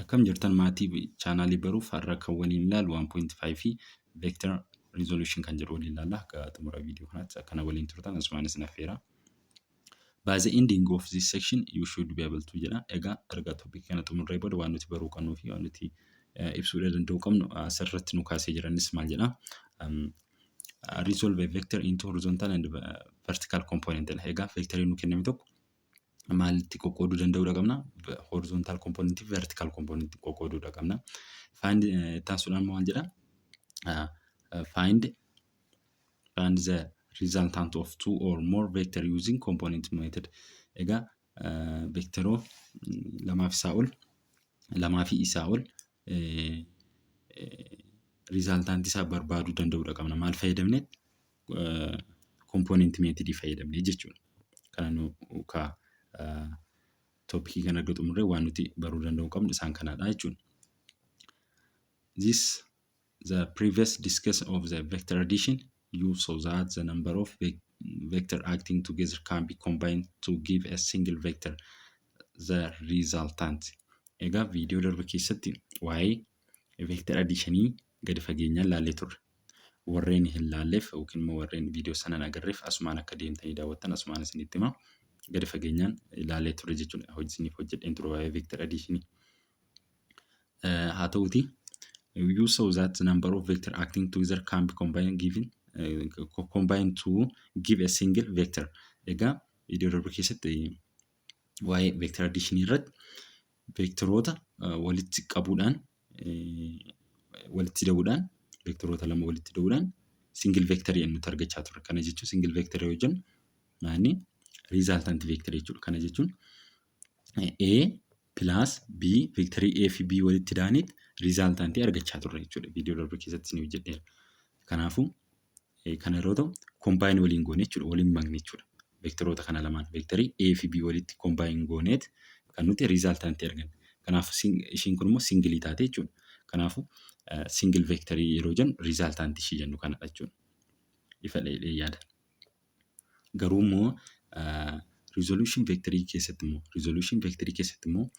Akkam jirtan maatii chaanaalii baruuf har'a kan waliin ilaalu 1.5 vector resolution kan jedhu waliin ilaalla. Akka xumura viidiyoo kanaatti akkana waliin turtan asumaanis nafeera. By the ending of this section you should be able to jedha. Egaa erga topic kana xumurree booda waan nuti baruu qabnuu fi waan nuti ibsuu danda'u qabnu asirratti nu kaasee jiranis maal jedha. Resolve a vector into horizontal and vertical component. Egaa vectorii nu kenname tokko maalitti qoqqooduu danda'uu qabna. Horizontal component, vertical component qoqqooduu qabna. Find taasisuudhaan maal jedha. Find the resultant of two or more vector using component method. Egaa vectoroo lamaa fi isaa ol resultant isaa barbaaduu danda'uu qabna. Maal fayyadamne component method fayyadamne jechuudha. Kana nu ka topic kana argatu murree waan nuti baruu danda'u qabnu isaan kanaadha jechuudha. This the previous discussion of the vector addition you saw that the number of vector acting together can be combined to give a single vector the resultant. Egaa viidiyoo darbe keessatti waa'ee vector additionii gadi fageenyaan laallee turre. Warreen hin laalleef yookiin immoo warreen viidiyoo sana agarreef asumaan akka deemtanii daawwattan asumaan isinitti hima. Gadi fageenyaan laallee turre jechuudha. Hojisiniif hojjedheen ture waa'ee vector additionii. Haa ta'uuti you saw that the number of vector acting together can be combined to give a single vector. Egaa viidiyoo darbe keessatti waa'ee vector additionii irratti vectoroota walitti qabuudhaan walitti dabuudhaan vectoroota lama walitti dabuudhaan single vector nuti argachaa turre. Kana jechuun single vector yoo jennu maani resultant vector jechuudha. Kana jechuun A plus B vectorii A fi B walitti daaniit resultant argachaa turre jechuudha. Viidiyoo darbe keessatti isin hojjedheera. Kanaafuu kana yeroo ta'u combine waliin goone jechuudha. Waliin makne jechuudha. Vectoroota kana lamaan vectorii A fi B walitti combine gooneet kan nuti resultant arganne. Kanaafuu ishiin kun immoo single taate jechuudha. Kanaafuu single vectorii yeroo jennu resultant ishii jennu kanadha jechuudha. Ifa dheedhee yaada. Garuu immoo resolution vectorii keessatti immoo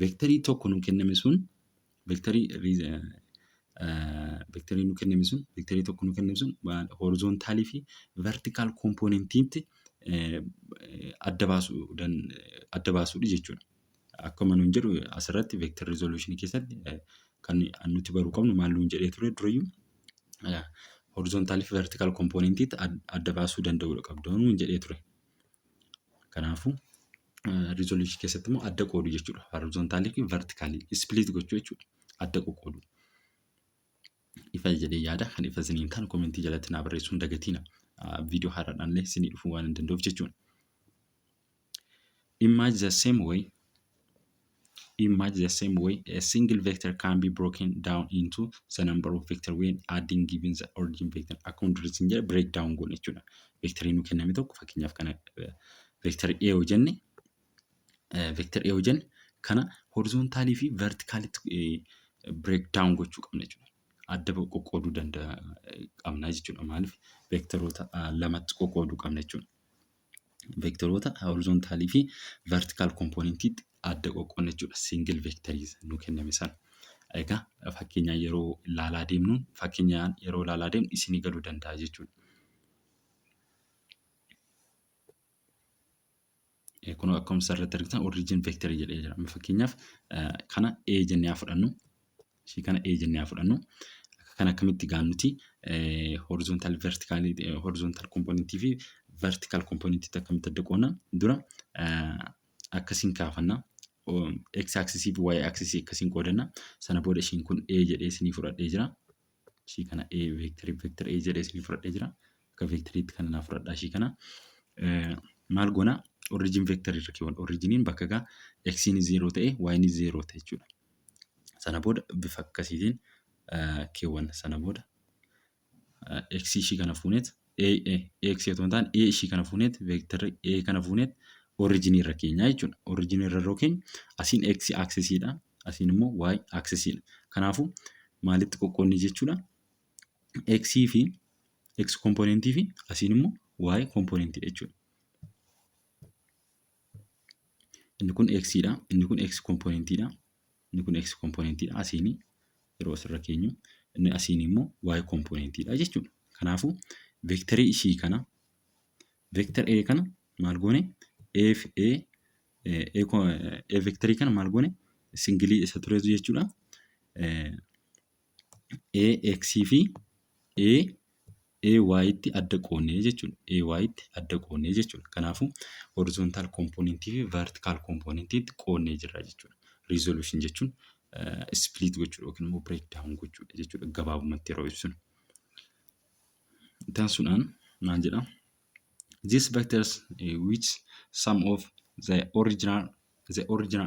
vectorii tokko nu kenname sun vectorii tokko nu kenname sun horizontaalii fi vertical componentiitti adda baasuudha jechuudha. Akkuma nuun jedhu asirratti vector resolution keessatti kan nuti baruu qabnu maal nuun jedhee ture durayyuu horizontal fi vertical componentiitti adda baasuu danda'uu qabdu nuun jedhee ture. Kanaafuu resolution keessatti immoo adda qoodu jechuudha. Horizontal fi vertical split gochuu jechuudha. Adda qoqqoodu. Ifa jedhee yaada kan ifa isiniin kan komentii jalatti naa barreessuun dagatiina. Viidiyoo haaraadhaan illee isinii dhufuu waan hin danda'uuf jechuudha. Imagine the same way a single vector can be broken down into the number of vector when adding given the origin vector. Akkuma duratti jedhe breakdown goone jechuudha. Vectorii nu kenname tokko fakkeenyaaf kana vector A yoo jenne kana horizontaalii fi vertikaalitti breakdown gochuu qabna jechuudha. Adda qoqqooduu qabna jechuudha. Maaliif vectoroota lamatti qoqqooduu qabna jechuudha. Vectoroota horizontaalii fi vertical componentiitti adda qoqqoodna jechuudha. Single vectories nu kenname sana. Egaa fakkeenyaan yeroo ilaalaa deemnu isinii galuu danda'a jechuudha. Kun akkuma sarratti argitan origin vector jedhee jira. Fakkeenyaaf kana A jennee fudhannu. Ishii kana A jennee fudhannu. Kana akkamitti gaannuti horizontal component fi vertical component akkamitti adda qoonna dura akkasiin kaafanna. X axis fi Y axis akkasiin qoodanna. Sana booda ishiin kun A jedhee isinii fudhadhee jira. Ishii kana A vector A jedhee isinii fudhadhee jira. Akka vectoriitti kana naa fudhadhaa ishii kana. Maal goona origin vector irra keewwan originiin bakka gaa X-in 0 ta'e Y-in 0 ta'e jechuudha. Sana booda bifa akkasiitiin keewwan sana booda X ishii kana fuuneet X yoo ta'an A ishii kana fuuneet vector A kana fuuneet origin irra keenyaa jechuudha. Origin irra yeroo keenya asiin X axisiidha. Asiin immoo Y axisiidha. Kanaafuu maalitti qoqqoodni jechuudha. X fi X componentii fi asiin immoo Y componentii jechuudha. Inni kun X dha, inni kun X componentidha. Inni kun x komponentiidha asiin yeroo asirra keenyu. Inni asiin immoo y komponentiidha jechuudha. Kanaafuu veektarii ishii kana veektar A kana maal goone veektarii kana maal goone singilii isa tureetu jechuudha. Ax fi aytti adda qoonnee jechuudha. Aytti adda qoonnee jechuudha. Kanaafuu horizontal komponentii fi vertical komponentiitti qoonnee jirra jechuudha. Resolution jechuun split gochuudha yookiin immoo breakdown gochuudha jechuudha gabaabumatti yeroo ibsinu. Taasisuudhaan maal jedha? These vectors which some of the original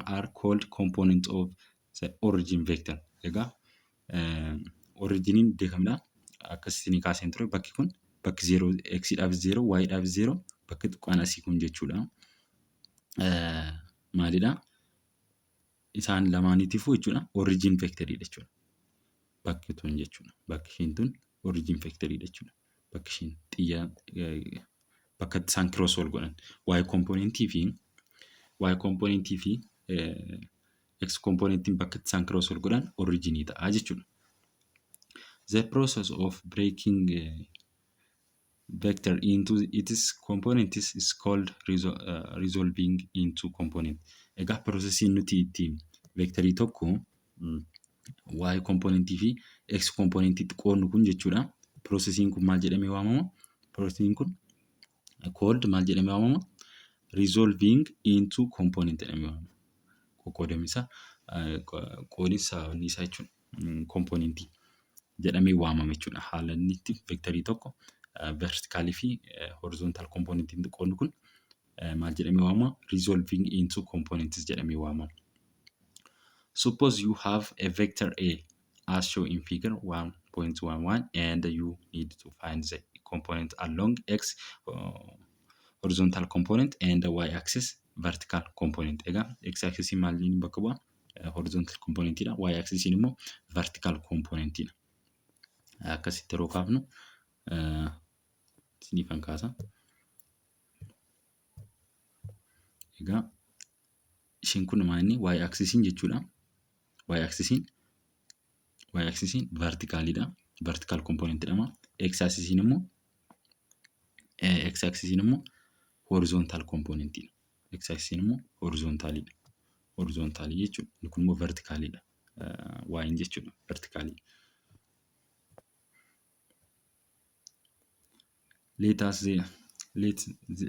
are called components of the origin vector. Egaa originiin beekamdha. Akkasitti kaaseen ture bakki kun bakki 0 x dhaaf 0 y dhaaf 0 bakki xiqqaan asii kun jechuudha. Maalidha? Isaan lamaaniitiifuu jechuudha origin vectoriidha jechuudha. Bakki tun jechuudha. Bakki ishiin tun origin vectoriidha jechuudha. Bakki ishiin bakka isaan cross wal godhan y komponentii fi x komponentiin bakka isaan cross wal godhan originii ta'a jechuudha. The process of breaking vector into its components is called resolving into component. Egaa processiin nuti ittiin vectorii tokko y komponentii fi x komponentiitti qoodnu kun jechuudha. Processiin kun maal jedhamee waamama? Processiin kun called maal jedhamee waamama? Resolving into component jedhamee waamama. Qoqqoodamisa qoodinsa isaa jechuun komponentii jedhamee waamama jechuudha. Haala inni itti vectorii tokko verticalii fi horizontal komponentiin qoodnu kun maal jedhamee waamama? Resolving into components jedhamee waamama. Suppose you have a vector A as shown in figure 1.11 and you need to find the component along x horizontal component and the y-axis vertical component. Egaa x-axis maaliin bakka bu'a? Horizontal componentidha. Y-axis immoo vertical componentidha. Akkasitti yeroo kaafnu isiniifan kaasa. Egaa ishiin kun maalini? Y-axis jechuudha. Y-axis verticalidha. Vertical component jedhama. X-axis immoo horizontal componentidha. X-axis immoo horizontalidha. Horizontalii jechuudha. Inni kun immoo verticalidha. Y jechuudha. Verticalii.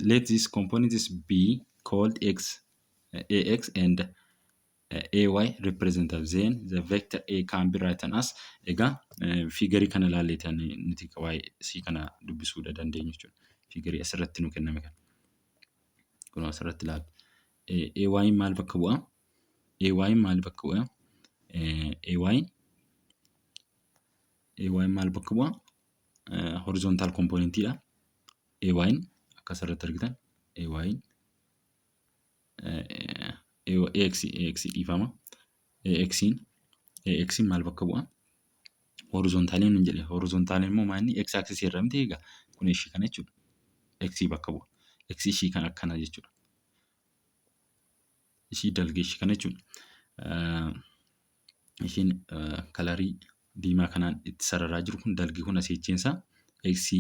Let these components be called ax and ay representative. Then the vector A can be written as egaa figarii kana ilaalleetan nuti si kana dubbisuu dandeenya jechuudha. Figarii asirratti nu kenname kana. Kun asirratti ilaalla. Ay maal bakka bu'a? Ay maal bakka bu'a? Ay maal bakka bu'a? Horizontal componentidha. Ay akka asirratti argitan ax dhiifama. Ax maal bakka bu'a? Horizontaliin hin jedhe. Horizontaliin immoo maalini? X axis irra miti egaa. Kun ishii kana jechuudha. X bakka bu'a. X ishii kan akkana jechuudha. Ishii dalga ishii kana jechuudha. Ishiin kalarii diimaa kanaan itti sararaa jiru kun dalgi kun asii jecheensa ax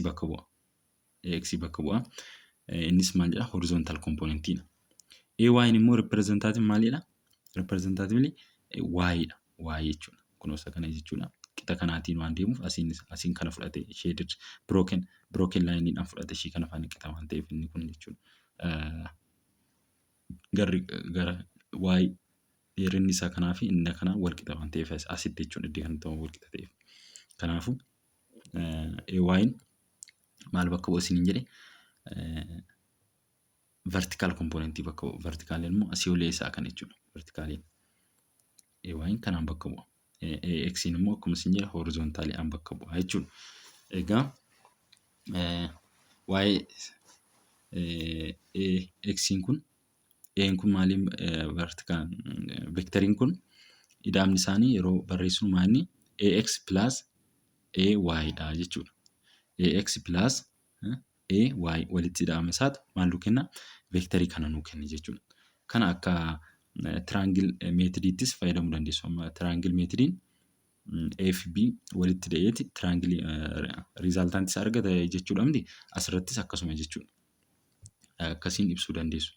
bakka bu'a. Ax bakka bu'a. Innis maal jedha? Horizontal componentidha. Ay immoo representative maalidha? Representatively y dha. Y jechuudha. Kunuunsa kana jechuudha. Qixa kanaatiin waan deemuuf asiin kana fudhate shaded broken line'idhaan fudhate ishii kana afaan qixa waan ta'eef inni kun jechuudha. Gara y dheerinni isaa kanaa fi inni kana wal qixa waan ta'eef asitti jechuudha. Iddoo kanatti wal qixa ta'eef. Kanaafuu ay maal bakka bu'a isiniin jedhe? Vertical component bakka bu'a. Vertical immoo asii olee isaa kana jechuudha. Verticaliin. Ay kanaan bakka bu'a. Ax immoo akkuma isin jedhe horizontaliidhaan bakka bu'a jechuudha. Egaa x kun maaliin vertical vectoriin kun ida'amni isaanii yeroo barreessinu maalini? Ax plus ay dha jechuudha. Ax plus ay walitti ida'ama isaatu maal nuu kenna? Vectorii kana nuu kenna jechuudha. Kana akka tiraangil meetodiittis fayyadamuu dandeessu. Amma tiraangil meetodiin AFB walitti da'eeti tiraangilii riizaaltaantis argata jechuudha miti asirrattis akkasuma jechuudha. Akkasiin ibsuu dandeessu.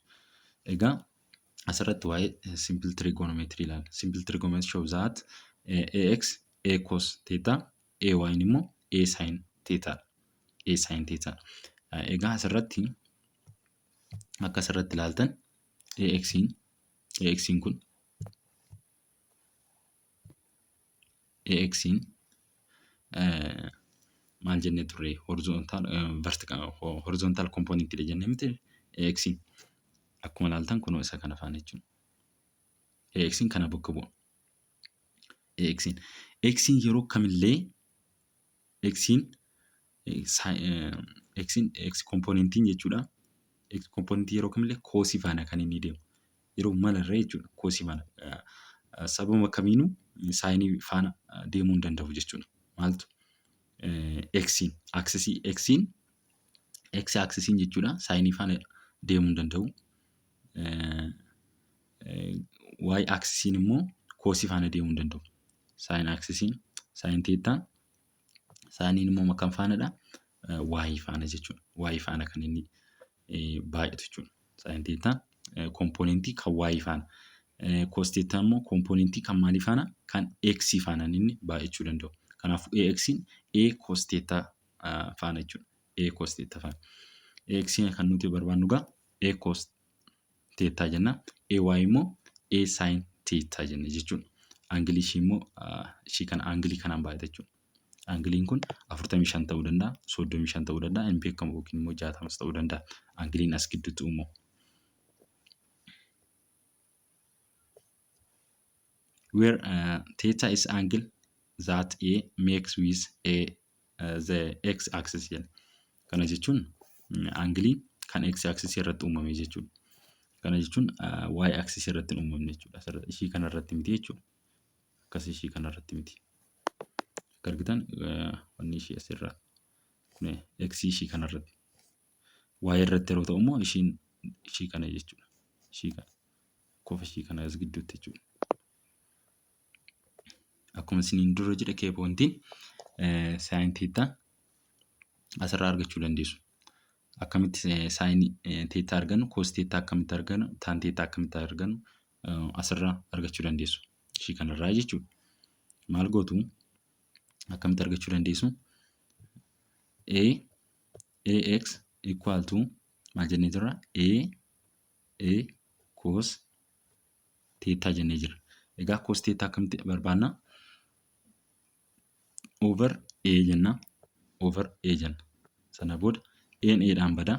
Egaa asirratti waa'ee simple trigonometry ilaalla. Simple trigonometry shows that AX A cos theta AY immoo A sin theta A sin theta. Egaa asirratti akka asirratti ilaaltan AX'n kun AX'n maal jennee turre horizontal component dha jennee miti AX'n akkuma ilaaltan kunoo isa kana faana jechuudha. AX'n kana bakka bu'a. AX'n yeroo kamillee X'n X componentiin jechuudha. X componentii yeroo kamillee koosii faana kan inni deemu. Yeroo malarree jechuudha koosii faana. Sababa kamiinuu saayinii faana deemuu hin danda'u jechuudha. Maaltu X'n aksisii X'n X aksisiin jechuudha saayinii faana deemuu hin danda'u. Y aksisiin immoo koosii faana deemuu hin danda'u. Saayin aksisiin saayin teettaan saayiniin immoo kan faanadha Y faana jechuudha. Y faana kan inni baay'atu jechuudha. Saayin teettaan komponentii kan Y faana. Koos teettaan immoo komponentii kan maalii faana? Kan X faanaan inni baay'achuu danda'u. Kanaafuu AX'n A cos teettaa faana jechuudha. A cos teettaa faana. AX'n kan nuti barbaannu egaa A cos teettaa jenna. AY immoo A sin teettaa jenna jechuudha. Aangilii ishii immoo ishii kana aangilii kanaan baay'ata jechuudha. Aangiliin kun 45 ta'uu danda'a, 35 ta'uu danda'a, hin beekamu yookiin immoo 60 ta'uu danda'a. Aangiliin as gidduutti uumu. Where theta is angle that A makes with the X axis jenna. Kana jechuun aangilii kan X axis irratti uumame jechuudha. Kana jechuun Y axis irratti hin uumamne jechuudha. Ishii kana irratti miti jechuudha. Akkas ishii kana irratti miti. Argitan wanni ishii asirraa X ishii kana irratti Y irratti yeroo ta'u immoo ishii kana jechuudha. Ishii kana qofa ishii kana as gidduutti jechuudha. Akkuma isiniin dura jedhe keepoontiin saayin teettaa asirraa argachuu dandeessu. Akkamitti saayin teettaa argannu, koos teettaa akkamitti argannu, taan teettaa akkamitti argannu asirraa argachuu dandeessu. Ishii kanarraa jechuudha. Maal gootu akkamitti argachuu dandeessu? AX equal to maal jennee jirra? A cos teettaa jennee jira. Egaa koos teettaa akkamitti barbaanna? Over A jenna. Over A jenna. Sana booda A'n A'dhaan bada.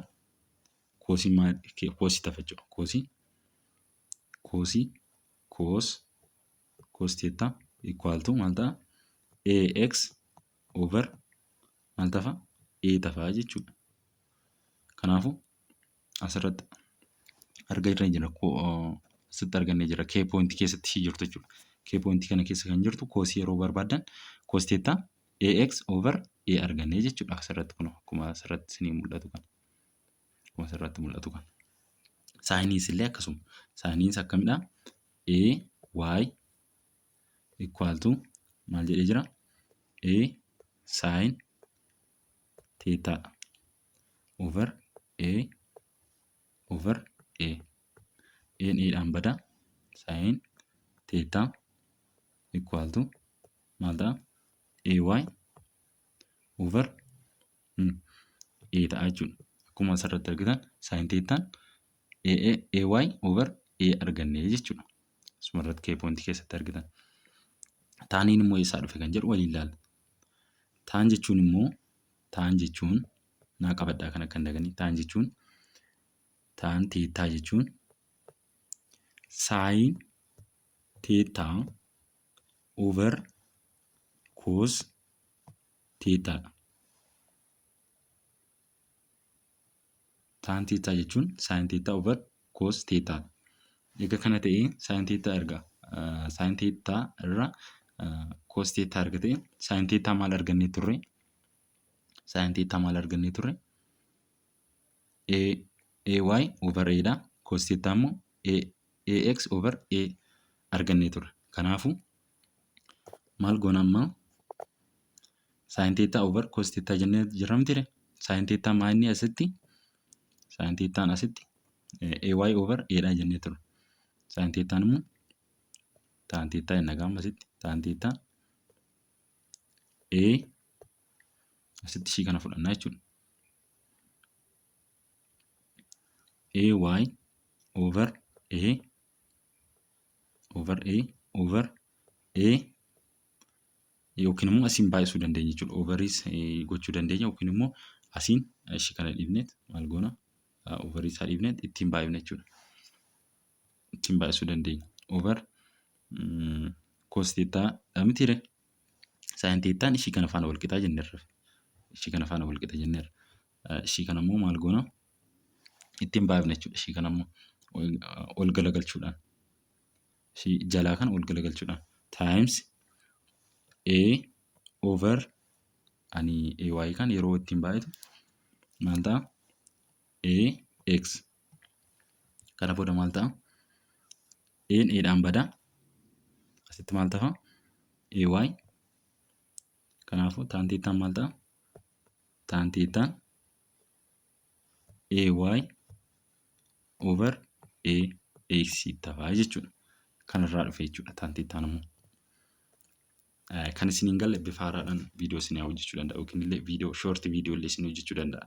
Koosii tafa jechuudha. Koosii koos teettaa equal to maal ta'a? AX over maal tafa? A tafa jechuudha. Kanaafuu asirratti argannee jira. Asitti argannee jira. K point keessatti ishii jirtu jechuudha. K point kana keessa kan jirtu koosii yeroo barbaadan koos teettaa AX over A argannee jechuudha. Asirratti kun akkuma asirratti isinii mul'atu kana. Akkuma asirratti mul'atu kana. Saayiniis illee akkasuma. Saayiniis akkamidha? AY equal to maal jedhee jira? A sin teettaa over A over A. A'n A'dhaan bada. Sin teettaa equal to maal ta'a? AY over A ta'a jechuudha. Akkuma asirratti argitan sin teettaan AY over A argannee jechuudha. Asuma irratti K point keessatti argitan. Taaniin immoo eessaa dhufe kan jedhu waliin ilaalla. Taan jechuun naa qabadhaa kan akka hin daganii. Taan teettaa jechuun saayin teettaa over koos teettaadha. Taan teettaa jechuun saayin teettaa over koos teettaadha. Egaa kana ta'ee saayin teettaa erga saayin teettaa irraa koos teettaa erga ta'e saayin teettaa maal argannee turre? Saayin teettaa maal argannee turre? AY over A'dha. Koos teettaa immoo AX over A argannee turre. Kanaafuu maal goona amma sin theta over cos theta jennee jirra miti. Sin theta maa inni asitti sin thetaan asitti AY over A dha jennee turre. Sin thetaan immoo tan theta jenna gaafa asitti tan theta A asitti ishii kana fudhannaa jechuudha. AY over A over A over A yookiin immoo asiin baay'isuu dandeenya jechuudha. Overiis gochuu dandeenya yookiin immoo asiin ishii kana dhiibneet maal goona overii isaa dhiibneet ittiin baay'ifna jechuudha. Ittiin baay'isuu dandeenya. Over cos theta mitiire sin thetaan ishii kana faana wal qixaa jenneerra. Ishii kana faana wal qixa jenneerra. Ishii kana immoo maal goona ittiin baay'ifna jechuudha. Ishii kana immoo ol galagalchuudhaan. Ishii jalaa kana ol galagalchuudhaan times A over ani AY kan yeroo ittiin baay'itu maal ta'a AX kana booda maal ta'a A'n A'dhaan badaa asitti maal ta'a AY kanaafuu tan thetaan maal ta'a tan thetaan AY over AX ta'a jechuudha. Kanarraa dhufe jechuudha tan thetaan immoo. Kan isin hin galle bifa haaraadhaan viidiyoo isin hojjechuu danda'a yookiin illee viidiyoo shoortii viidiyoo illee isin hojjechuu danda'a.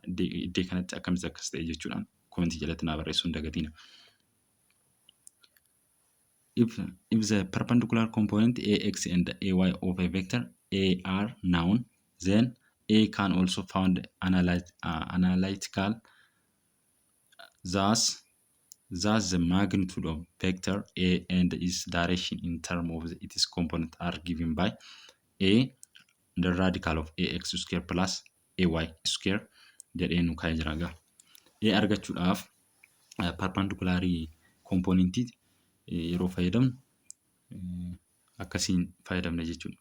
Iddoo kanatti akkamitti akkas ta'e jechuudhaan koomentii jalatti naa barreessuu hin dagatina. If the perpendicular component AX and AY of a vector A are known, then A can also found analytical. Thus the magnitude of vector A and its direction in terms of its component are given by A the radical of AX square plus AY square jedhee nu kaa'ee jira gaa. A argachuudhaaf perpendicular component yeroo fayyadamnu akkasiin fayyadamna jechuudha.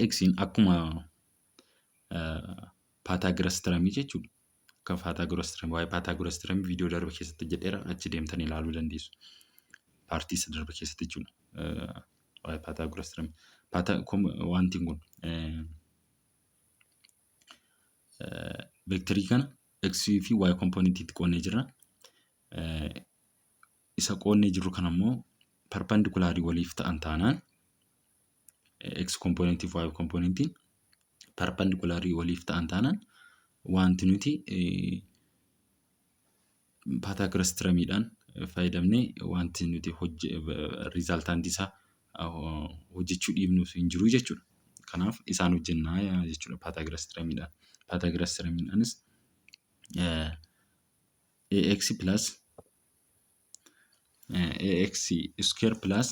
AXin akkuma Pythagoras theorem jechuudha. Akka Pythagoras theorem waa'ee Pythagoras theorem viidiyoo darbe keessatti jedheera achi deemtanii ilaaluu dandeessu. Paartii isa darbe keessatti jechuudha. Waa'ee Pythagoras theorem. Wanti kun vektarii kana X fi Y componentiitti qoonnee jirra. Isa qoonnee jirru kana immoo perpendicular waliif ta'an taanaan X componentii fi Y componentiin perpendicular waliif ta'an taanaan wanti nuti Pythagoras theoremidhaan fayyadamnee wanti nuti resultant isaa hojjechuu dhiibnuuf hin jiru jechuudha. Kanaaf isaan hojjennaa jechuudha Pythagoras theoremidhaan. Pythagoras theoremidhaanis AX plus AX square plus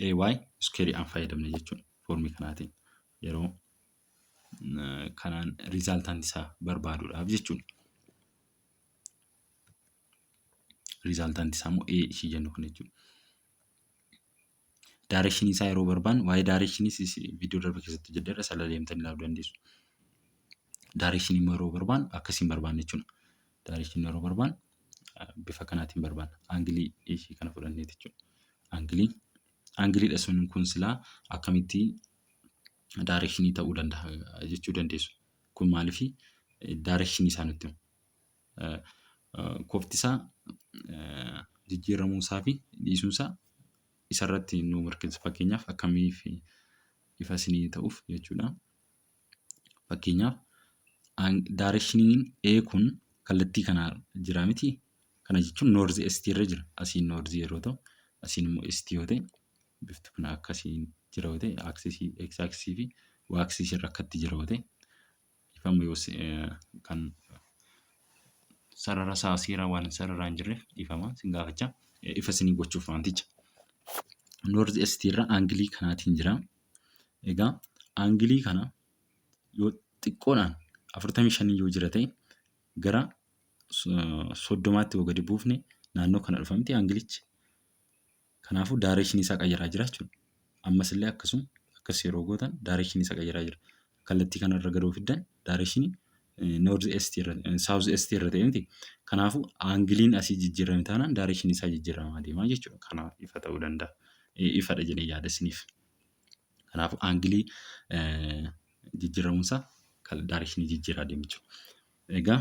AY square aan fayyadamne jechuudha. Foormii kanaatiin yeroo kanaan resultant isaa barbaaduudhaaf jechuudha. Resultant isaa immoo A ishii jennu kun jechuudha. Direction isaa yeroo barbaannu waa'ee direction viidiyoo darbe keessatti jedheera sala deemtanii ilaaluu dandeessu. Direction immoo yeroo barbaannu akkasiin barbaanna jechuudha. Direction yeroo barbaannu bifa kanaatiin barbaanna. Angilii ishii kana fudhannee jechuudha. Angiliidha sun kun silaa akkamitti direction ta'uu danda'a jechuu dandeessu. Kun maaliif direction isaa nutti kofti isaa jijjiiramuu isaa fi dhiisuu isaa isarratti nu mirkaneessa. Fakkeenyaaf akkamiif ifa isinii ta'uuf jechuudha. Fakkeenyaaf directioniin A kun kallattii kana jira miti. Kana jechuun north east irra jira. Asiin north yeroo ta'u asiin immoo east yoo ta'e bifti kun akkasiin jira yoo ta'e axisii x axisii fi y axisii irra akkatti jira yoo ta'e ifama yoo kan sarara saasiira waan sararaan jirreef ifama sin gaafachaa ifa isinii gochuuf wanticha. North east irra angilii kanaatiin jira. Egaa angilii kana yoo xiqqoodhaan 45 yoo jira ta'e gara 30tti yoo gadi buufne naannoo kana dhufa miti angilichi. Kanaafuu direction isaa qayyaraa jira jechuudha. Ammas illee akkasuma akkas yeroo gootan direction isaa qayyaraa jira. Kallattii kanarra gad fiddan direction North East irra South East irra ta'e miti. Kanaafuu aangiliin asii jijjiirame taanaan direction isaa jijjiiramaa deemaa jechuudha. Kanaaf ifa ta'uu danda'a. Ifadha jedhee yaada isiniif. Kanaafuu aangilii jijjiiramuunsaa direction jijjiiraa deemu jechuudha. Egaa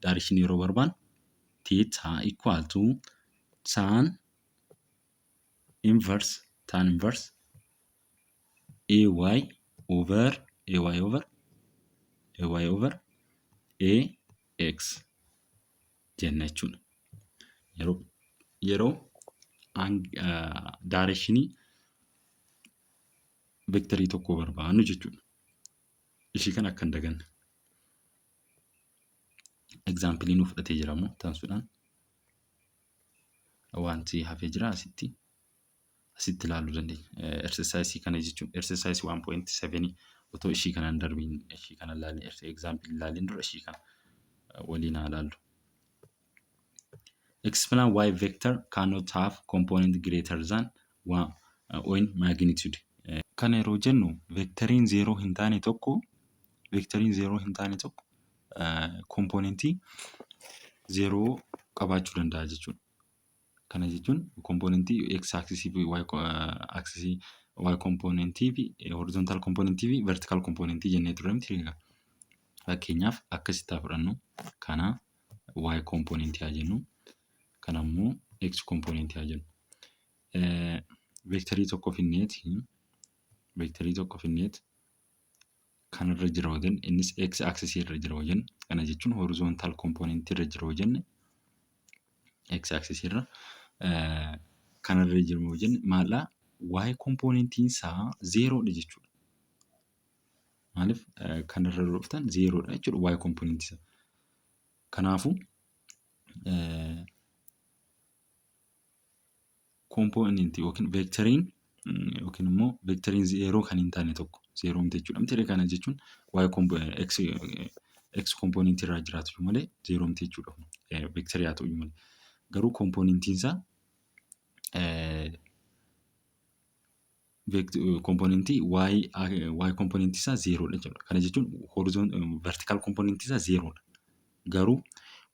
direction yeroo barbaannu theta equal to tan inverse ay over ax jenna jechuudha. Yeroo directionii vectorii tokko barbaannu jechuudha. Ishii kana akka hin daganne. Example nuuf fudhatee jiramu taasisuudhaan wanti hafee jira asitti ilaaluu dandeenya. Exercise kana jechuun exercise 1.7 otoo ishii kanaan darbiin ishii kana ilaalle example ilaalleen dura ishii kana waliin haa ilaallu. Explain why vector cannot have component greater than 1 in magnitude. Kana yeroo jennu vectoriin 0 hin taane tokko komponentii 0 qabaachuu danda'a jechuudha. Kana jechuun komponentii x axis fi y axis y komponentii fi horizontal komponentii fi vertical komponentii jennee turre miti. Fakkeenyaaf akkasitti haa fudhannu. Kana y komponentii haa jennu. Kana immoo x komponentii haa jennu. Vectorii tokko finneeti kanarra jira yoo jenne innis x axis irra jira yoo jenne kana jechuun horizontal komponentii irra jira yoo jenne x axis irra kanarra jira yoo jenne maallaa y komponentiin isaa 0 dha jechuudha. Maaliif kanarra dhuftan 0 dha jechuudha y komponentii isaa. Kanaafuu komponentii yookiin vectoriin yookiin immoo vectoriin 0 kan hin taane tokko 0 miti jechuudha. Miti kana jechuun x komponentii irraa jiraatu malee 0 miti jechuudha. Vectorii haa ta'u malee garuu komponentiin isaa komponentii y komponentii isaa 0 dha jechuudha. Kana jechuun vertical komponentii isaa 0 dha. Garuu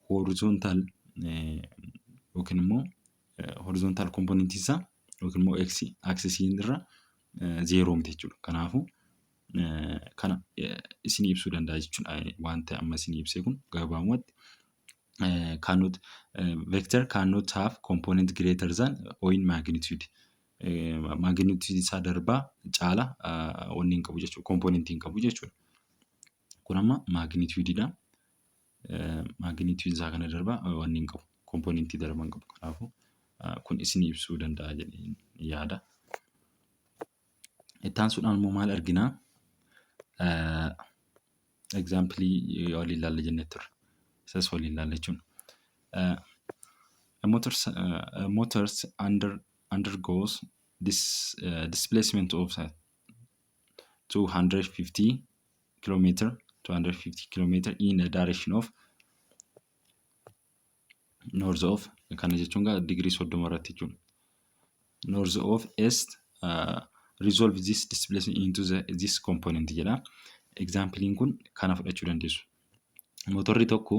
horizontal yookiin immoo horizontal komponentii isaa yookiin immoo x axis irra 0 miti jechuudha. Kanaafuu kana isin ibsuu danda'a jechuudha. Wanta amma isin ibsee kun gabaabumatti vector cannot have component greater than or in magnitude. Magnitude isaa darbaa caala wanni hin qabu jechuudha. Komponentii hin qabu jechuudha. Kun amma magnitude dha. Magnitude isaa kana darbaa wanni hin qabu. Komponentii darbaa hin qabu. Kanaafuu kun isin ibsuu danda'a jedhee yaada. Ittaan suudhaan immoo maal arginaa? Example waliin ilaalla jennee turre. Isas waliin ilaalla jechuudha. Motors undergoes displacement of 250 km in the direction of north of kana jechuun degree 30 irratti jechuudha. North of east resolve this displacement into this component jedha. Example kun kana fudhachuu dandeessu. Motorri tokko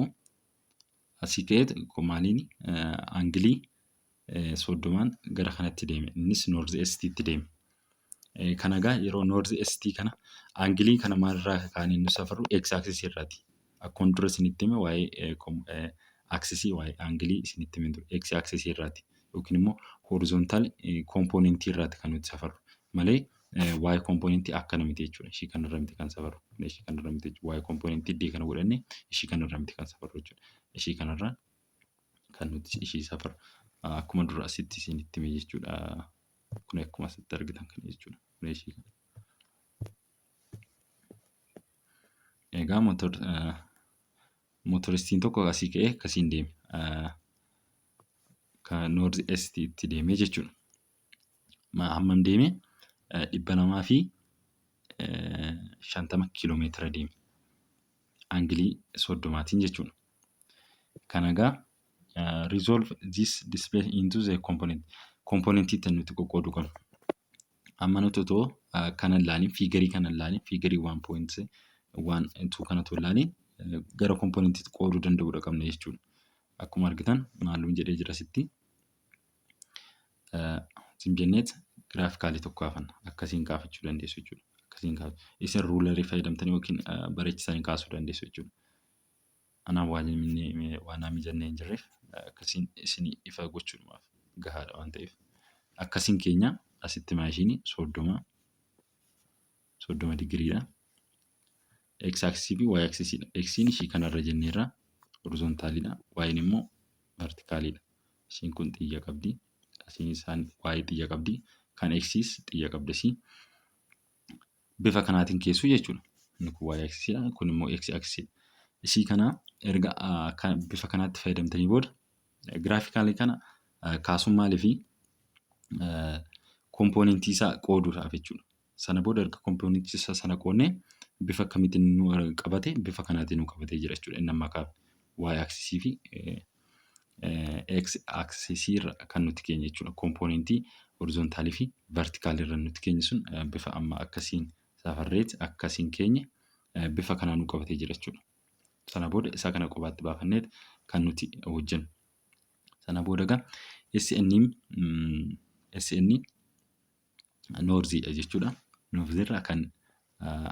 asii ka'ee maaliin aangilii 30 gara kanatti deeme. Innis north east itti deeme. Kana egaa yeroo north east kana aangilii kana maalirraa kaanii nu safarru x axis irraati. Akkuma dura isinitti hime waa'ee axis waa'ee aangilii isinitti hime ture x axis irraati. Yookiin immoo horizontal komponentii irraati kan nuti safarru. Malee y komponentii akkana miti jechuudha. Ishii kanarra miti kan safarru. Ishii kanarra miti jechuudha. Y komponentii d kana godhanne ishii kanarra miti kan safarru jechuudha. Ishii kanarra kan nuti ishii safarru. Akkuma dura asitti isinitti hime jechuudha. Kun akkuma asitti argitan kana jechuudha. Kun ishii kana. Egaa motoristiin tokko asii ka'ee akkasiin deeme. Kan north east itti deeme jechuudha. Hammam deeme? 250 kiiloomeetira deeme. Aangilii 30tiin jechuudha. Kana egaa resolve this displacement into the component. Komponentii tan nuti qoqqoodu qabna. Amma nuti otoo kana ilaalin fiigarii kana ilaalin fiigarii 1.7 waan intuu kana tollaanii gara kompoonentiitti qooduu danda'uudha qabna jechuudha. Akkuma argitan maalum jedhee jira asitti simjenneet giraafikaalii tokko haafanna akkasiin kaafachuu dandeessu jechuudha. Akkasiin isin ruularii fayyadamtanii yookiin bareechisanii kaasuu dandeessu jechuudha. Anaan waan mijannee hin jirreef akkasiin isin ifa gochuudhaaf gahaadha waan ta'eef. Akkasiin keenya asitti maashinii 30 digiriidha. X axis fi Y axis dha. X'n ishii kanarra jenneerra horizontaalidha. Y'in immoo vertikaalidha. Ishiin kun xiyya qabdi. Asiin isaan Y xiyya qabdi. Kan X's xiyya qabdasi. Bifa kanaatiin keessu jechuudha. Inni kun Y axisdha. Kun immoo X axisdha. Ishii kana erga bifa kanaatti fayyadamtanii booda giraafikaalii kana kaasuun maaliifi kompoonentii isaa qooduudhaaf jechuudha. Sana booda erga kompoonentii isaa sana qoodnee bifa akkamiitiin nu qabate bifa kanaatiin nu qabatee jira jechuudha. Inni amma kaaf Y axis fi X axis irra kan nuti keenya jechuudha. Kompoonentii horizontaalii fi vertikaalii irra nuti keenya sun bifa amma akkasiin safarreet akkasiin keenya bifa kanaan nu qabatee jira jechuudha. Sana booda isaa kana qobaatti baafanneet kan nuti hojjennu. Sana booda egaa SN noorziidha jechuudha. Noorziirra kan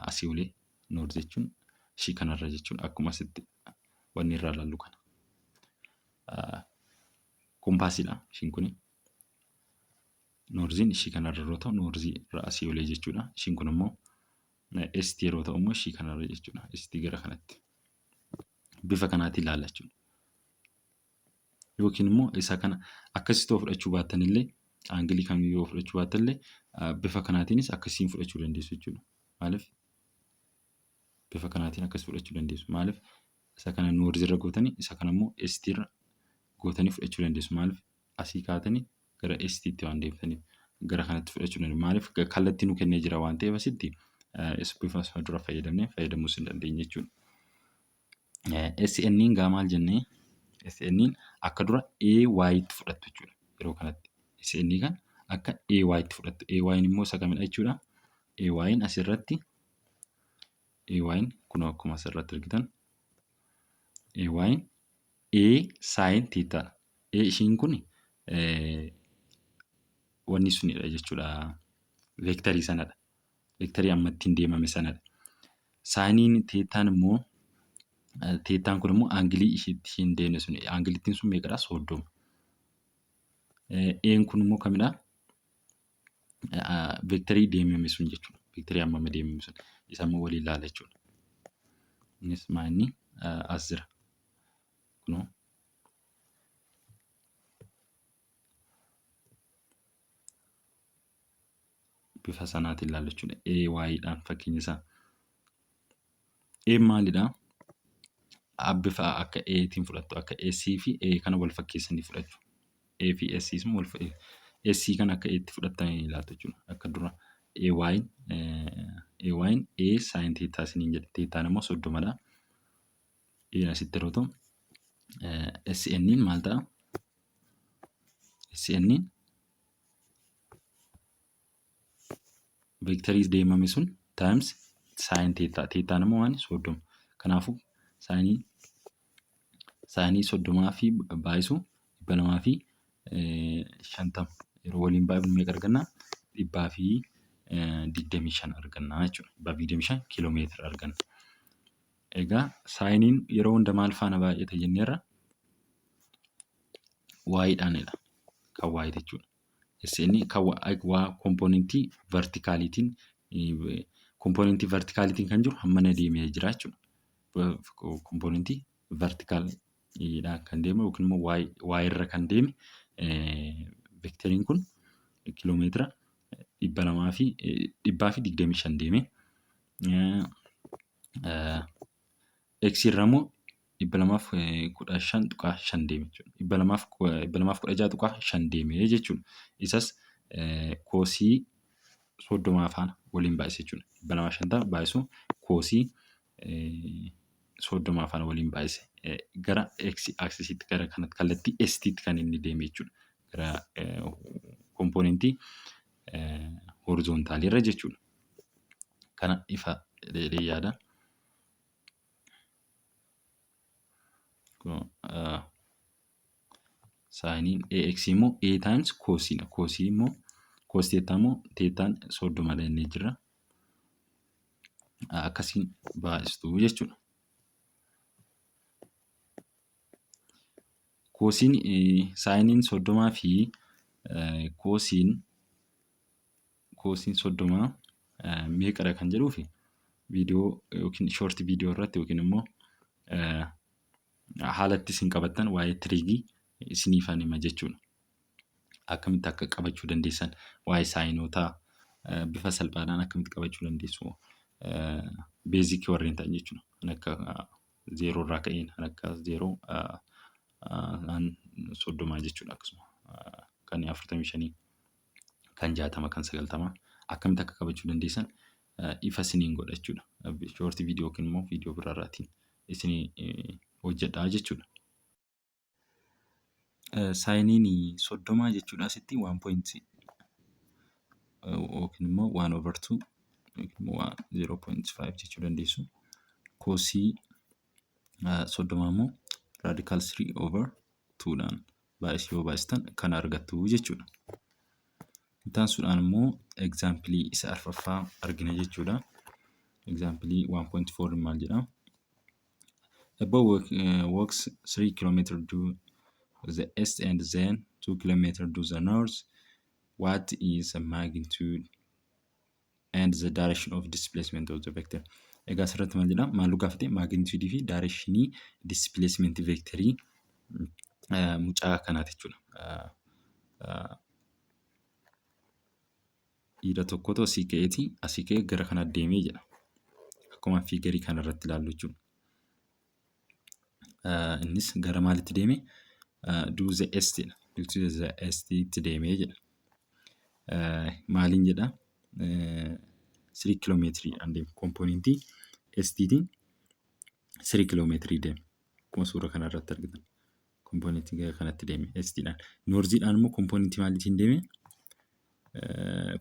asii olee noorzi jechuun ishii kanarra jechuudha. Akkuma asitti wanni irraa ilaallu kana. Kompaasiidha ishiin kuni. Noorziin ishii kanarra yeroo ta'u noorziirra asii olee jechuudha. Ishiin kun immoo ST yeroo ta'u immoo ishii kanarra jechuudha. ST gara kanatti. Bifa kanaatiin ilaalla jechuudha. Yookiin immoo isa kana akkasitti fudhachuu baattan illee aangilii kamiyyuu yoo fudhachuu baattan illee bifa kanaatiinis akkasiin fudhachuu dandeessu jechuudha. Maaliif bifa kanaatiin akkas fudhachuu dandeessu. Maaliif isa kana noorziirra gootanii isa kana immoo ST irra gootanii fudhachuu dandeessu. Maaliif asii kaatanii gara ST'tti waan deemtaniif gara kanatti fudhachuu dandeessu. Maaliif kallattii nu kennee jira waan ta'eef asitti bifa dura fayyadamuus hin dandeenye jechuudha. SN'n gaa maal jennee SN'n akka dura AY'tti fudhattu jechuudha. Yeroo kanatti SN kan akka AY'tti fudhattu. AY'n immoo isa kamidha jechuudha. AY'n asirratti AY'n kun akkuma asirratti argitan AY'n A sin theta. Ishiin kun wanni sunidha jechuudha. Veektarii sanadha. Veektarii amma ittiin deemame sanadha. Sainiin theetaan immoo theetaan kun immoo aangilii ishiin deemne sun aangilittiin sun meeqadha? 30. Een kun immoo kamidha? Veektarii deemame sun jechuudha. Veektarii amma deemame sun isa immoo waliin ilaala jechuudha. Innis maanni as jira. Kunoo bifa sanaatiin ilaalla jechuudha. AY'dhaan fakkeenya isaa. A maalidha? Bifa akka Atiin fudhattu akka SC fi A kana wal fakkeessanii fudhachuu. A fi SC sun wal SC kan akka Aatti fudhattanii ilaaltu jechuudha. Akka dura AY'n A sin theta isiniin jedhe. Theetaan immoo 30dha. A asitti yeroo ta'u SN'n maal ta'a? SN'n veektarii deemame sun times sin theta. Theetaan immoo waan 30. Kanaafuu saayinii 30 fi baay'isu 250 yeroo waliin baay'ifnu meeqa arganna? 125 arganna jechuudha. 125 kiiloomeetira arganna. Egaa saayiniin yeroo hunda maal faana baay'ata jenneerra? Y'dhaanidha. Kan Y jechuudha. SN kan kompoonentii vertikaaliitiin kan jiru hammana deemee jira jechuudha. Kompoonentii vertikaaliidhaan kan deemu yookiin immoo Y irra kan deeme veektariin kun kiiloomeetira 225 deeme. X irra immoo 215.5 deeme jechuudha. 216.5 deeme jechuudha. Isas koosii 30 faana waliin baay'ise jechuudha. 250 baay'isu koosii 30 faana waliin baay'ise. Gara X axisiitti gara kanatti kallattii ST'tti kan inni deeme jechuudha. Gara kompoonentii horizontaalii irra jechuudha. Kana ifa jedhee yaada. saayiniin AX immoo A times koosiidha. Koosii immoo koos teettaa immoo teettaan 30 jennee jirra. Akkasiin baay'istuu jechuudha. Koosiin saayiniin 30 fi koosiin 30 meeqadha kan jedhuu fi viidiyoo yookiin shoortii viidiyoo irratti yookiin immoo haalatti isin qabattan waa'ee tiriigii isiniifan hima jechuudha. Akkamitti akka qabachuu dandeessan waa'ee saayinotaa bifa salphaadhaan akkamitti qabachuu dandeessu beezikii warreen ta'an jechuudha. Kan akka 0 irraa ka'een kan akka 0 30 jechuudha. Akkasuma kan 45 kan 60 kan 90 akkamitti akka qabachuu dandeessan ifa isiniin godha jechuudha. Shoortii viidiyoo yookiin immoo viidiyoo biraarraatiin isinii hojjedhaa jechuudha. Saayiniin 30 jechuudha asitti 1 yookiin immoo 1/2 yookiin immoo 0.5 jechuu dandeessu. Koosii 30 immoo raadikaal 3/2dhaan yoo baay'istan kan argattu jechuudha. Ittaansuudhaan immoo egzaampilii isa arfaffaa argina jechuudha. Egzaampilii 1.4 maal jedha? A boy walks 3 km to the east and then 2 km to the north. What is the magnitude and the direction of displacement of the vector? Egaa asirratti maal jedha? Maaltu gaafate? Magnitude fi directionii displacement vectorii mucaa kanaati jechuudha. Dhiira tokkotu asii ka'ee gara kana deemee jedha. Akkuma fiigarii kanarratti ilaallu jechuudha. Innis gara maalitti deeme? To the eastidha. To the eastitti deemee jedha. Maaliin jedha? 3 kiiloomeetiriidhaan deeme. Kompoonentii eestiitiin 3 kiiloomeetirii deeme. Akkuma suura kanarratti argitan. Kompoonentii gara kanatti deeme eestiidhaan. Noorziidhaan immoo kompoonentii maaliitiin deeme?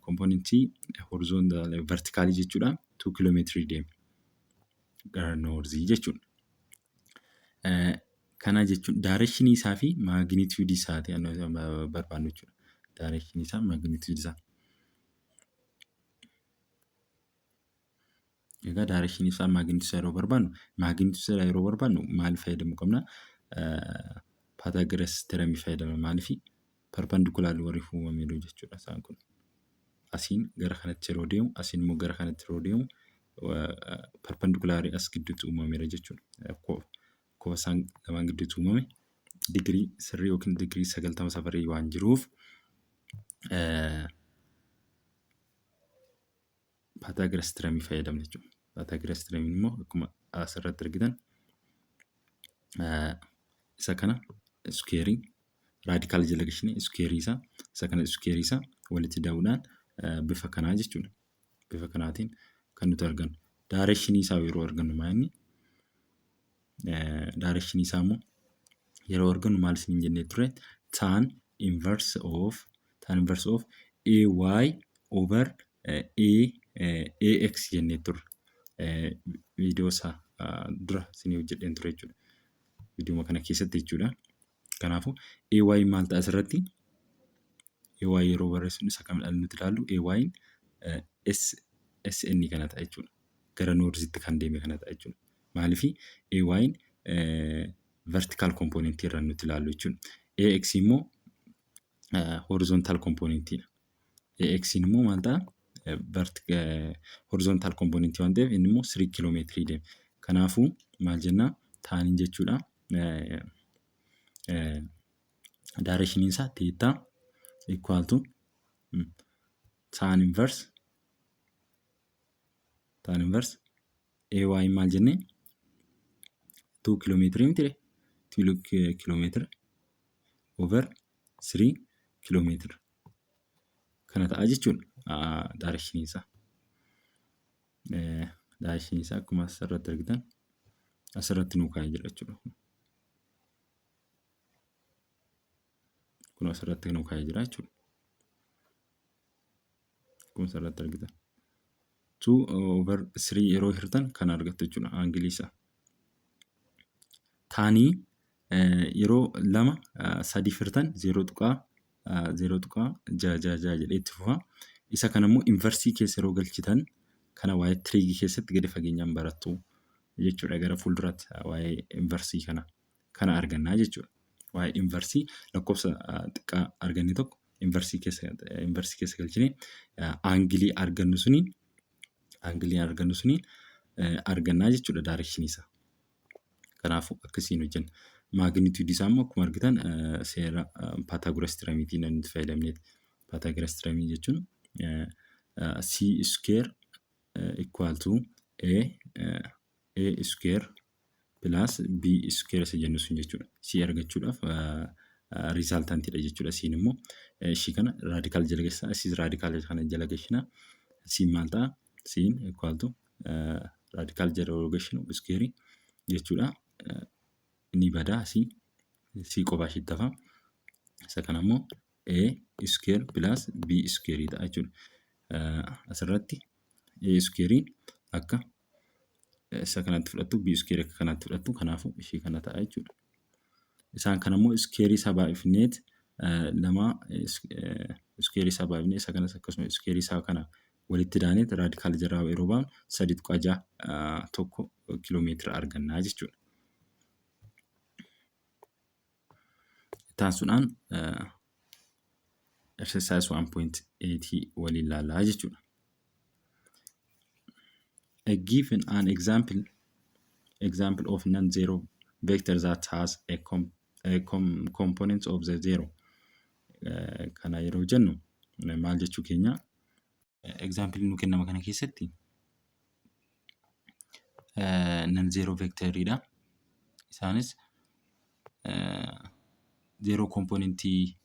Kompoonentii horizontaal vertikaalii jechuudha. 2 kiiloomeetirii deeme. Gara noorzii jechuudha. Kana jechuun daareshinii isaa fi maagniituudii isaati barbaannu jechuudha. Daareshinii isaa maagniituudii isaa. Egaa daareshinii isaa maagniituudii isaa yeroo barbaannu maal fayyadamuu qabna? Paataagoras tiramii fayyadamna. Maaliif? Perpendikularly warri uumamee jiru jechuudha isaan kun. Asiin gara kanatti yeroo deemu, asiin immoo gara kanatti yeroo deemu perpendikularly as gidduutti uumameera jechuudha. Akkuma isaan lamaan gidduutti uumame digirii sirrii yookiin digirii 90 safarii waan jiruuf paataagoras tiramii fayyadamna jechuudha. Paataagoras tiramiin immoo akkuma asirratti argitan isa kana iskuweerii raadikaal jala gashinee iskuweerii isaa isa kana iskuweerii isaa walitti daa'uudhaan bifa kanaa jechuudha. Bifa kanaatiin kan nuti argannu. Daareshinii isaa yeroo argannu maal? Daareshinii isaa immoo yeroo argannu maal isiniin jennee ture? Tan inverse of AY over AX jennee turre. Viidiyoo isaa dura isinii hojjedheen ture jechuudha. Viidiyoo kana keessatti jechuudha. Kanaafuu AY maal ta'a asirratti? AY yeroo barreessinu isa kamidhaan nuti ilaallu? AY'n SN kana ta'a jechuudha. Gara noorziitti kan deeme kana ta'a jechuudha. Maaliif? AY'n vertikaal kompoonentii irraa nuti ilaallu jechuudha. AX immoo horizontaal kompoonentiidha. AX immoo maal ta'a? Horizontaal kompoonentii waan ta'eef inni immoo 3 kiiloomeetirii deema. Kanaafuu maal jennaa? Taaniin jechuudha. Daareshiniin isaa teettaa equal to tan inverse AY maal jennee? 2 kiiloomeetirii miti 2 kiiloomeetira over 3 kiiloomeetira. Kana ta'a jechuudha. Daareshinii isaa. Daareshinii isaa akkuma asirratti argitan asirratti nuu kaa'ee jira jechuudha. Kun asirratti nuu kaa'ee jira jechuudha. Akkuma asirratti argitan. 2 over 3 yeroo hirtan kan argattu jechuudha aangilii isaa. Taanii yeroo 2 3 firtan 0.6 jedhee itti fufa. Isa kanammoo inversii keessa yeroo galchitan kana waa'ee tiriigii keessatti gadi fageenyaan barattu jechuudha. Gara fuulduraatti waa'ee inversii kana argannaa jechuudha. Waa'ee inversii lakkoofsa xiqqaa arganne tokko inversii keessa galchinee aangilii argannu suniin argannaa jechuudha daarekshinii isaa. Kanaafuu akkasiin hojjenna. Maagniituudii isaa immoo akkuma argitan seera Pythagoras tiramiitiin nuti fayyadamneeti. Pythagoras tiramii jechuun c square equal to a square plus b square isa jennu sun jechuudha. C argachuudhaaf riizaaltantiidha jechuudha. Siin immoo ishii kana raadikaal jala geessaa. Asiis raadikaal kana jala geessinaa. Siin maal ta'a? Siin equal to raadikaal jala yeroo geessinu square jechuudha. Inni badaa asii c qofaa ishiitti hafa. Isa kana immoo a square plus b square ta'a jechuudha. Asirratti a square akka isa kanatti fudhattu b square akka kanatti fudhattu kanaafuu ishii kana ta'a jechuudha. Isaan kana immoo square isaa baay'ifneet lama square isaa baay'ifnee isa kanas akkasuma square isaa kana walitti daaneet raadikaal jaraa yeroo baanu 3.6 kiiloomeetira argannaa jechuudha. Taasisuudhaan exercise 1.8 waliin ilaalaa jechuudha. Given an example of non-zero vector that has a component of the zero. Kana yeroo jennu maal jechuu keenya? Example nu kennama kana keessatti non-zero vectoridha. Isaanis zero componentii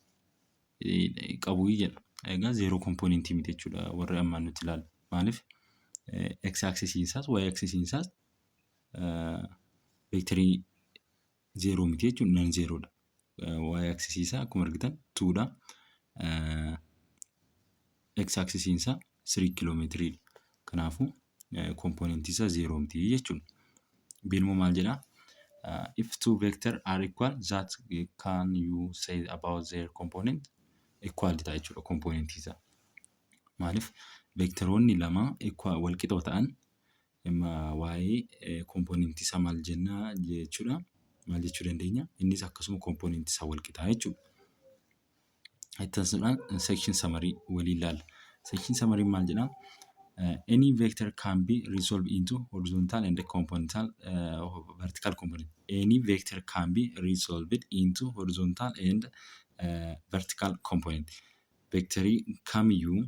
qabu jedha. Egaa zero componentii miti jechuudha warri ammaan nuti ilaalu. Maaliif x axisiin isaas y axisiin isaas vectorii zero miti jechuudha, non zeroodha. Y axisiin isaa akkuma argitan 2dha. X axisiin isaa 3 kiiloomeetirii. Kanaafuu componentii isaa zero miti jechuudha. Biilmoo maal jedhaa? If two vectors are equal, that can you say about their component? Equality ta'a jechuudha componentii isaa. Maaliif vectoroonni lama wal qixoo ta'an waa'ee componentii isaa maal jennaa jechuudha. Maal jechuu dandeenya? Innis akkasuma componentii isaa wal qixaa jechuudha. Ittaansuudhaan section summary waliin ilaalla. Section summary maal jedhaa? Any vector can be resolved into horizontal and vertical component. Any vector can be resolved into horizontal and vertical component. Vectorii kamiyyuu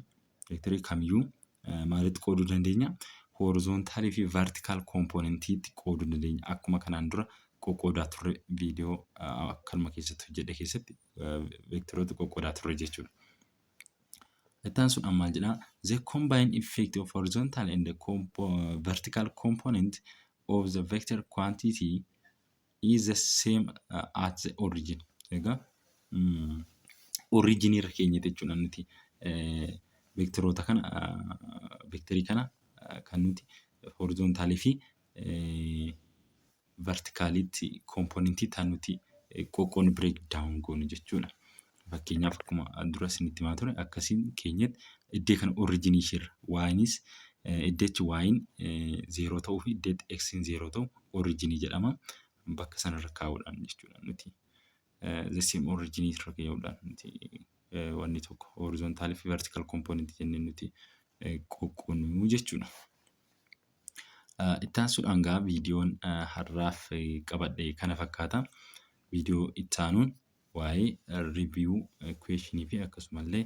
maalitti qooduu dandeenya? Horizontal fi vertical componentiitti qooduu dandeenya. Akkuma kanaan dura qoqqoodaa turre viidiyoo kanuma keessatti hojjedhe keessatti vectoroota qoqqoodaa turre jechuudha. Ittaansuudhaan maal jedhaa? The combined effect of horizontal and vertical component of the vector quantity is the same at the origin. Egaa origin irra keenyatti jechuudha nuti vectoroota kana vectorii kana kan nuti horizontal fi verticalitti componentii tan nuti qoqqoon breakdown goonu jechuudha. Fakkeenyaaf akkuma dura isinitti himaa ture akkasiin keenyatti iddee kana origin isheerra y'inis iddeechi y'iin 0 ta'uu fi iddeetti x'iin 0 ta'u origin jedhama. Bakka sanarra kaa'uudhaan jechuudha nuti the same origin irra kaa'uudhaan nuti wanni tokko horizontal fi vertical component jennee nuti qoqqoonu jechuudha. Ittaansuudhaan gaa viidiyoon har'aaf qabadhe kana fakkaata. Viidiyoo ittaanuun waa'ee review question fi akkasumallee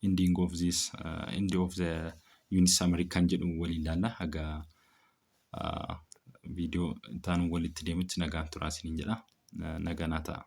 ending of the unit summary kan jedhu waliin ilaalla. Haga viidiyoo ittaanuun walitti deemutti nagaan turaa isiniin jedha. Nagaan haa ta'a.